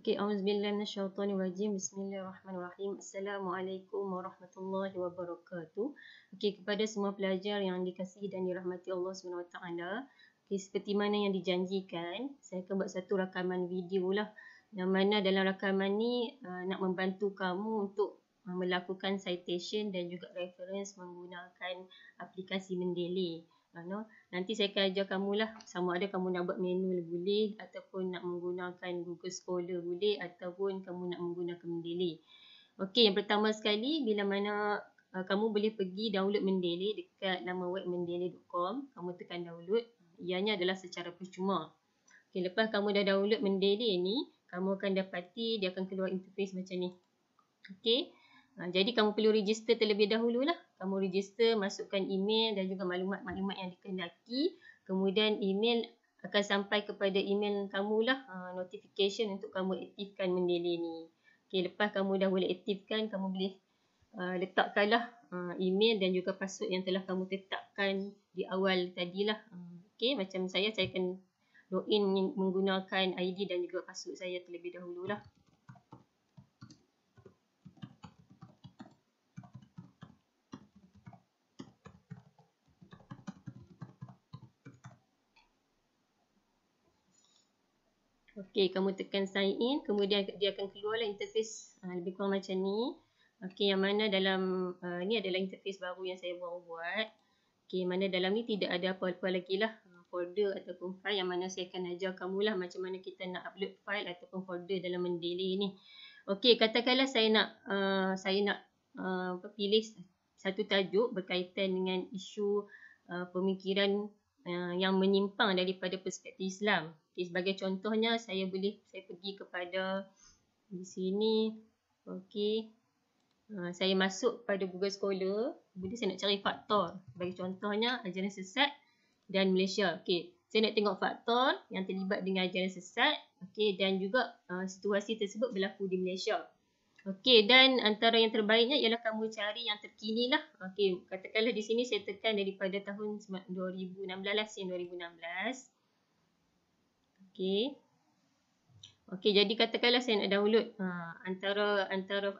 Okey, auzubillahi minasyaitonirrajim. Bismillahirrahmanirrahim. Assalamualaikum warahmatullahi wabarakatuh. Okey, kepada semua pelajar yang dikasihi dan dirahmati Allah SWT. Okey, seperti mana yang dijanjikan, saya akan buat satu rakaman video lah. Yang mana dalam rakaman ni nak membantu kamu untuk melakukan citation dan juga reference menggunakan aplikasi Mendeley. Nanti saya akan ajar kamu lah, sama ada kamu nak buat manual boleh, ataupun nak menggunakan Google Scholar boleh, ataupun kamu nak menggunakan Mendeley. Okey, yang pertama sekali, bila mana kamu boleh pergi download Mendeley dekat laman web mendeley.com. Kamu tekan download, ianya adalah secara percuma. Okey, lepas kamu dah download Mendeley ni, kamu akan dapati dia akan keluar interface macam ni. Okey, jadi kamu perlu register terlebih dahulu lah. Kamu register, masukkan email dan juga maklumat-maklumat yang dikehendaki. Kemudian email akan sampai kepada email kamu lah, notification untuk kamu aktifkan Mendeley ni. Okey, lepas kamu dah boleh aktifkan, kamu boleh letakkanlah email dan juga password yang telah kamu tetapkan di awal tadilah. Okey, macam saya akan login menggunakan ID dan juga password saya terlebih dahulu lah. Okey, kamu tekan sign in, kemudian dia akan keluarlah interface lebih kurang macam ni. Okey, yang mana dalam ni adalah interface baru yang saya buat. Okey, mana dalam ni tidak ada apa-apa lagi lah folder ataupun file, yang mana saya akan ajar kamu lah macam mana kita nak upload file ataupun folder dalam Mendeley ni. Okey, katakanlah saya nak pilih satu tajuk berkaitan dengan isu pemikiran yang menyimpang daripada perspektif Islam. Okay, sebagai contohnya saya pergi kepada di sini. Okey, saya masuk pada Google Scholar, kemudian saya nak cari faktor. Sebagai contohnya ajaran sesat dan Malaysia. Okey, saya nak tengok faktor yang terlibat dengan ajaran sesat, okey, dan juga situasi tersebut berlaku di Malaysia. Okey, dan antara yang terbaiknya ialah kamu cari yang terkini lah. Okey, katakanlah di sini saya tekan daripada tahun 2016 lah, 2016. Okey. Okey, jadi katakanlah saya nak download antara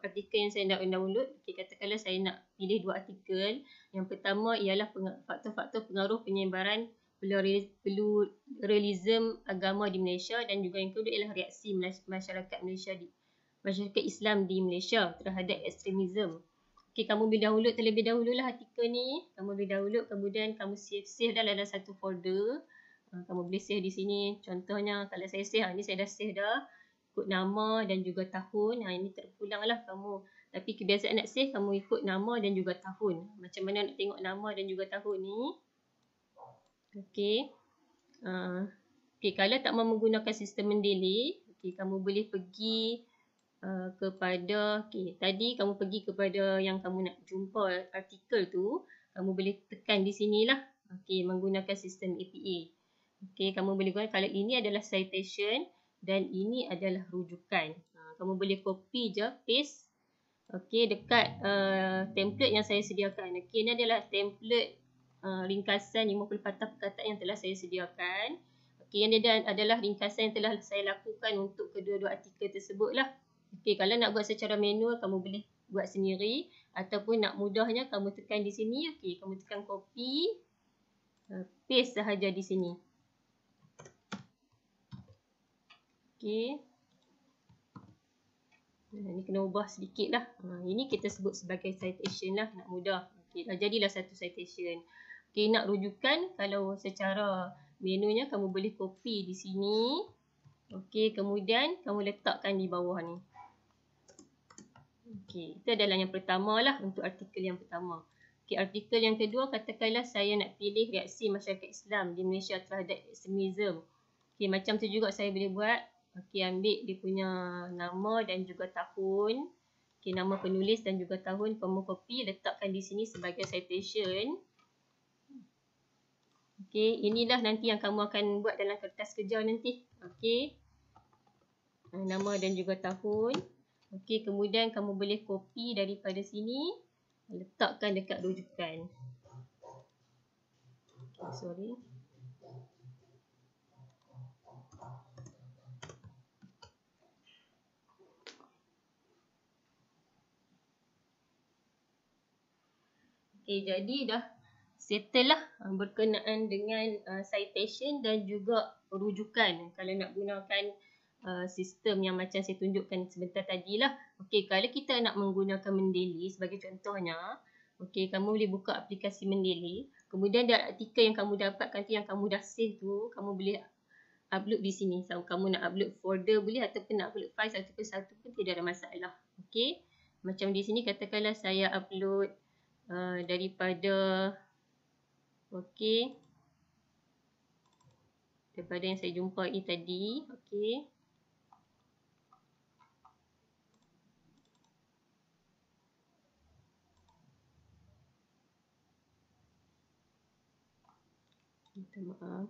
artikel yang saya nak download. Okey, katakanlah saya nak pilih dua artikel. Yang pertama ialah faktor-faktor pengaruh penyebaran pluralism agama di Malaysia, dan juga yang kedua ialah reaksi masyarakat Islam di Malaysia terhadap ekstremisme. Okey, kamu boleh download terlebih dahululah artikel ni. Kamu boleh download, kemudian kamu save dalam satu folder. Kamu boleh save di sini. Contohnya kalau saya save, ni saya dah save dah. Ikut nama dan juga tahun. Ini terulang lah kamu. Tapi kebiasaan nak save, kamu ikut nama dan juga tahun. Macam mana nak tengok nama dan juga tahun ni? Okey. Okey, kalau tak mahu menggunakan sistem Mendeley, okey, kamu boleh pergi kepada, okey, tadi kamu pergi kepada yang kamu nak jumpa artikel tu. Kamu boleh tekan di sinilah. Okey, menggunakan sistem APA. Okey, kamu boleh guna, kalau ini adalah citation dan ini adalah rujukan. Kamu boleh copy je, paste. Okey, dekat template yang saya sediakan. Okey, ini adalah template ringkasan 50 patah perkataan yang telah saya sediakan. Okey, ini adalah ringkasan yang telah saya lakukan untuk kedua-dua artikel tersebut lah. Okey, kalau nak buat secara manual, kamu boleh buat sendiri. Ataupun nak mudahnya, kamu tekan di sini. Okey, kamu tekan copy. Paste sahaja di sini. Okey. Ini kena ubah sedikit lah. Ini kita sebut sebagai citation lah, nak mudah. Okey, jadilah satu citation. Okey, nak rujukan, kalau secara menunya kamu boleh copy di sini. Okey, kemudian kamu letakkan di bawah ni. Okey, itu adalah yang pertama lah untuk artikel yang pertama. Okey, artikel yang kedua, katakanlah saya nak pilih reaksi masyarakat Islam di Malaysia terhadap ekstremisme. Okey, macam tu juga saya boleh buat. Okey, ambil dia punya nama dan juga tahun. Okey, nama penulis dan juga tahun. Kamu copy, letakkan di sini sebagai citation. Okey, inilah nanti yang kamu akan buat dalam kertas kerja nanti. Okey, nama dan juga tahun. Okey, kemudian kamu boleh copy daripada sini, letakkan dekat rujukan. Okay, sorry. Okey, jadi dah settle lah berkenaan dengan citation dan juga rujukan kalau nak gunakan sistem yang macam saya tunjukkan sebentar tadi lah. Okey, kalau kita nak menggunakan Mendeley sebagai contohnya, okey, kamu boleh buka aplikasi Mendeley. Kemudian dari artikel yang kamu dapatkan tu, yang kamu dah save tu, kamu boleh upload di sini. So, kamu nak upload folder boleh ataupun nak upload file satu pun tidak ada masalah. Okey, macam di sini katakanlah saya upload daripada okey, daripada yang saya jumpai tadi. Okey, minta maaf.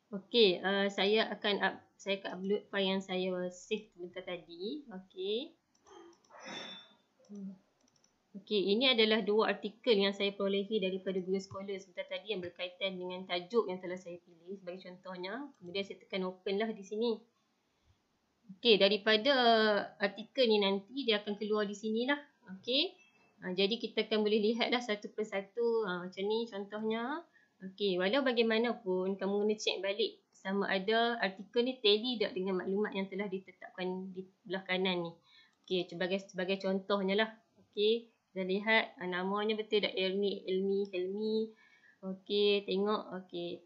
Okey, saya akan upload file yang saya save sebentar tadi. Okey. Okey, ini adalah dua artikel yang saya perolehi daripada Google Scholar sebentar tadi yang berkaitan dengan tajuk yang telah saya pilih sebagai contohnya. Kemudian saya tekan open lah di sini. Okey, daripada artikel ni nanti dia akan keluar di sini lah. Okey. Jadi kita akan boleh lihatlah satu persatu macam ni contohnya. Okey, walau bagaimanapun kamu kena check balik sama ada artikel ni tally tak dengan maklumat yang telah ditetapkan di belah kanan ni. Okey, sebagai contohnya lah. Okey, kita lihat namanya betul tak, Helmi. Okey, tengok. Okey,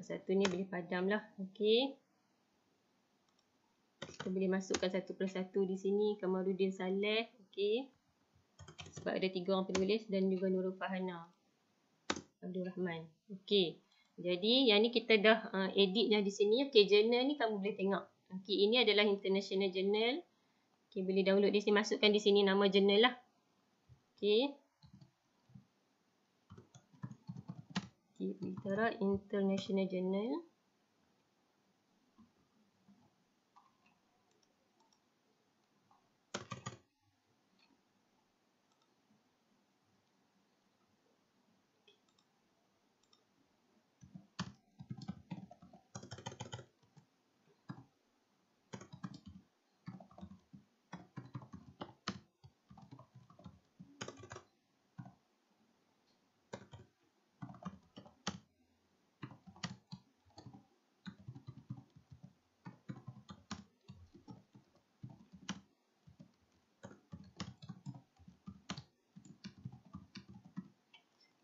satu ni boleh padam lah. Okey, kita boleh masukkan satu persatu di sini. Kamarudin Saleh. Okey, sebab ada 3 orang penulis dan juga Nurul Fahana Abdul Rahman. Okey, jadi yang ni kita dah editnya di sini. Okey, jurnal ni kamu boleh tengok. Okey, ini adalah International Journal. Okey, boleh download di sini, masukkan di sini nama jurnal lah. Okey. Bicara International Journal.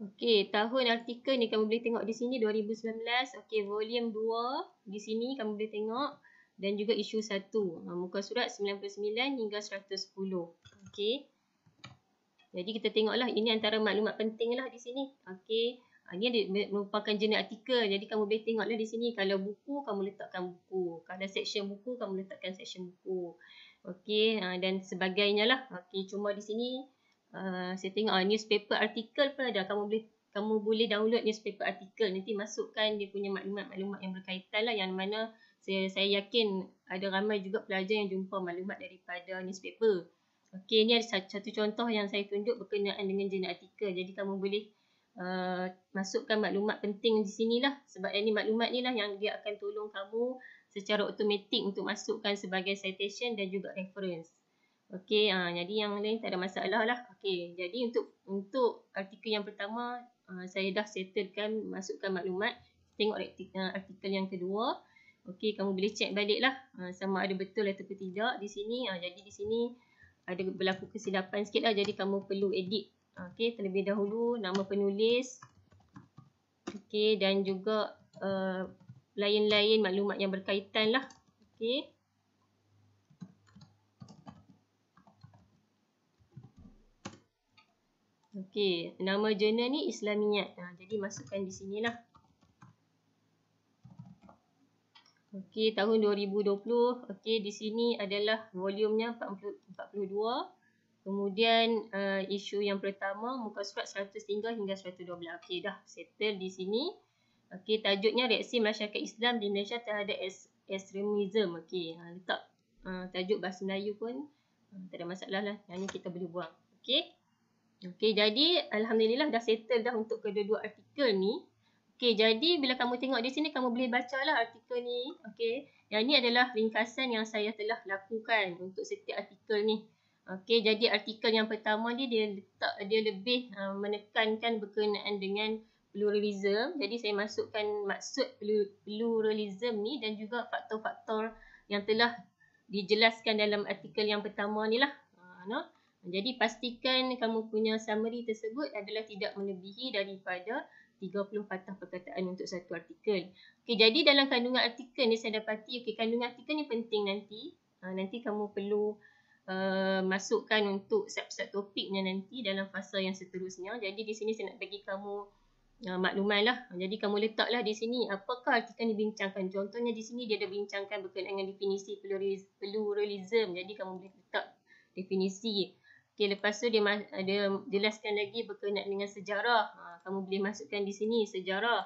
Okey, tahun artikel ni kamu boleh tengok di sini 2019. Okey, volume 2 di sini kamu boleh tengok dan juga isu 1. Muka surat 99 hingga 110. Okey. Jadi kita tengoklah ini antara maklumat penting lah di sini. Okey. Ini merupakan jenis artikel. Jadi kamu boleh tengoklah di sini. Kalau buku, kamu letakkan buku. Kalau section buku, kamu letakkan section buku. Okey, dan sebagainya lah. Okey, cuma di sini saya tengok newspaper artikel pun ada. Kamu boleh download newspaper artikel. Nanti masukkan dia punya maklumat-maklumat yang berkaitan lah, yang mana saya yakin ada ramai juga pelajar yang jumpa maklumat daripada newspaper. Okey, ni ada satu contoh yang saya tunjuk berkenaan dengan jenis artikel. Jadi kamu boleh masukkan maklumat penting di sini lah. Sebab ini maklumat ni lah yang dia akan tolong kamu secara automatik untuk masukkan sebagai citation dan juga reference. Okey, jadi yang lain tak ada masalah lah. Okey, jadi untuk artikel yang pertama saya dah settlekan masukkan maklumat. Tengok artikel yang kedua. Okey, kamu boleh check balik lah sama ada betul ataupun tidak di sini. Jadi di sini ada berlaku kesilapan sikit lah. Jadi kamu perlu edit. Okey, terlebih dahulu nama penulis. Okey, dan juga lain-lain maklumat yang berkaitan lah. Okey. Okey, nama jurnal ni Islamiyat. Jadi masukkan di sinilah. Okey, tahun 2020. Okey, di sini adalah volumenya 42. Kemudian isu yang pertama muka surat 103 hingga 112. Okey, dah settle di sini. Okey, tajuknya reaksi masyarakat Islam di Malaysia terhadap ekstremisme. Okey, letak tajuk bahasa Melayu pun tak ada masalah lah. Yang ni kita boleh buang. Okey. Okey, jadi alhamdulillah dah settle dah untuk kedua-dua artikel ni. Okey, jadi bila kamu tengok di sini, kamu boleh bacalah artikel ni. Okey, yang ni adalah ringkasan yang saya telah lakukan untuk setiap artikel ni. Okey, jadi artikel yang pertama ni dia lebih menekankan berkenaan dengan pluralism. Jadi saya masukkan maksud pluralism ni dan juga faktor-faktor yang telah dijelaskan dalam artikel yang pertama ni lah. No? Jadi pastikan kamu punya summary tersebut adalah tidak melebihi daripada 30 patah perkataan untuk satu artikel. Okey, jadi dalam kandungan artikel ni saya dapati, kandungan artikel ni penting nanti. Nanti kamu perlu masukkan untuk sub-sub topiknya nanti dalam fasa yang seterusnya. Jadi di sini saya nak bagi kamu maklumat lah. Jadi kamu letaklah di sini apakah artikel ni bincangkan. Contohnya di sini dia ada bincangkan berkenaan dengan definisi pluralism. Jadi kamu boleh letak definisi. Okey, lepas tu dia jelaskan lagi berkenaan dengan sejarah. Kamu boleh masukkan di sini sejarah.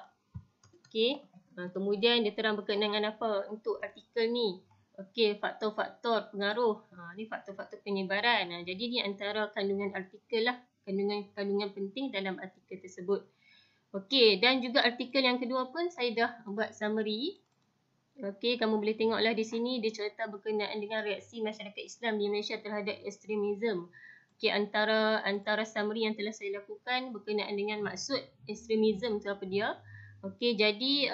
Okey. Kemudian dia terang berkenaan dengan apa untuk artikel ni. Okey, faktor-faktor pengaruh. Ni faktor-faktor penyebaran. Jadi ni antara kandungan artikel lah. Kandungan penting dalam artikel tersebut. Okey, dan juga artikel yang kedua pun saya dah buat summary. Okey, kamu boleh tengoklah di sini dia cerita berkenaan dengan reaksi masyarakat Islam di Malaysia terhadap ekstremisme. Okey, antara summary yang telah saya lakukan berkenaan dengan maksud ekstremisme tu apa dia. Okey, jadi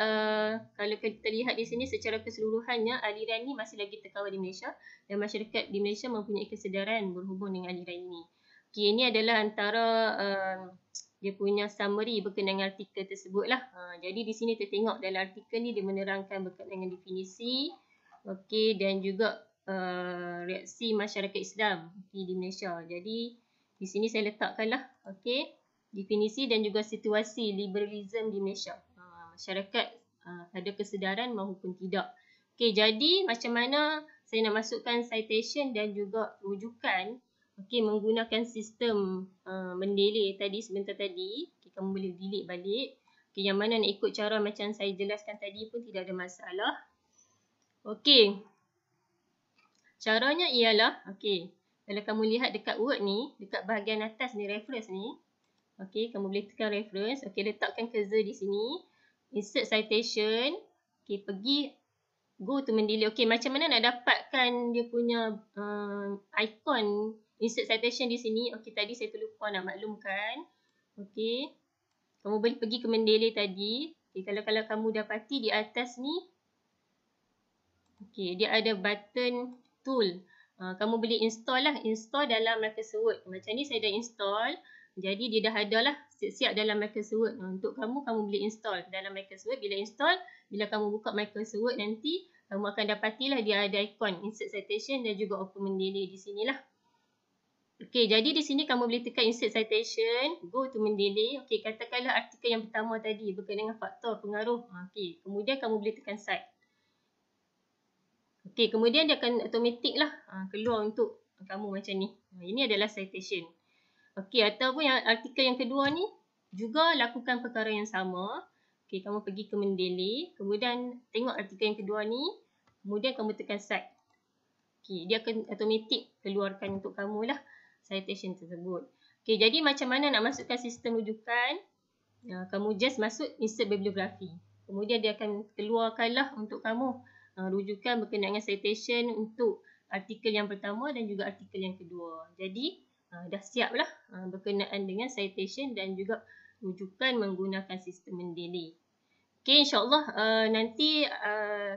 kalau kita lihat di sini secara keseluruhannya aliran ni masih lagi terkawal di Malaysia dan masyarakat di Malaysia mempunyai kesedaran berhubung dengan aliran ini. Okey, ini adalah antara dia punya summary berkenaan dengan artikel tersebut lah. Jadi di sini kita tengok dalam artikel ni dia menerangkan berkenaan dengan definisi. Okey, dan juga reaksi masyarakat Islam di Malaysia. Jadi di sini saya letakkanlah definisi dan juga situasi liberalism di Malaysia. Masyarakat ada kesedaran maupun tidak. Okey, jadi macam mana saya nak masukkan citation dan juga rujukan menggunakan sistem Mendeley tadi sebentar tadi. Kamu boleh delete balik. Yang mana nak ikut cara macam saya jelaskan tadi pun tidak ada masalah. Okey. Caranya ialah, kalau kamu lihat dekat Word ni, dekat bahagian atas ni, reference ni, kamu boleh tekan reference, letakkan cursor di sini, insert citation, pergi, go to Mendeley. Macam mana nak dapatkan dia punya icon insert citation di sini? Tadi saya terlupa nak maklumkan. Kamu boleh pergi ke Mendeley tadi. Kalau kamu dapati di atas ni, dia ada button tool. Kamu boleh install lah. Install dalam Microsoft Word. Macam ni saya dah install. Jadi dia dah ada lah siap-siap dalam Microsoft Word. Untuk kamu boleh install dalam Microsoft Word. Bila install, bila kamu buka Microsoft Word nanti, kamu akan dapatilah dia ada ikon insert citation dan juga open Mendeley di sinilah. Jadi di sini kamu boleh tekan insert citation, go to Mendeley. Katakanlah artikel yang pertama tadi berkenaan dengan faktor pengaruh. Kemudian kamu boleh tekan cite. Kemudian dia akan automatic lah keluar untuk kamu macam ni. Ini adalah citation. Ataupun yang artikel yang kedua ni juga lakukan perkara yang sama. Kamu pergi ke Mendeley, kemudian tengok artikel yang kedua ni, kemudian kamu tekan cite. Dia akan automatic keluarkan untuk kamu lah citation tersebut. Jadi macam mana nak masukkan sistem rujukan? Kamu just masuk insert bibliografi. Kemudian dia akan keluarkanlah untuk kamu rujukan berkenaan dengan citation untuk artikel yang pertama dan juga artikel yang kedua. Jadi dah siap lah berkenaan dengan citation dan juga rujukan menggunakan sistem Mendeley. InsyaAllah nanti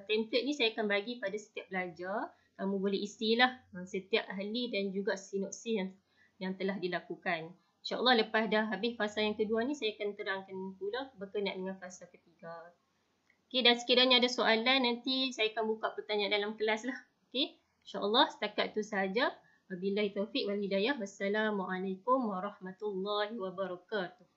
template ni saya akan bagi pada setiap pelajar. Kamu boleh isilah setiap ahli dan juga sinopsis yang telah dilakukan. InsyaAllah lepas dah habis fasa yang kedua ni saya akan terangkan pula berkenaan dengan fasa ketiga. Dan sekiranya ada soalan, nanti saya akan buka pertanyaan dalam kelas lah. InsyaAllah setakat itu sahaja. Wabillahi taufiq wal hidayah. Wassalamualaikum warahmatullahi wabarakatuh.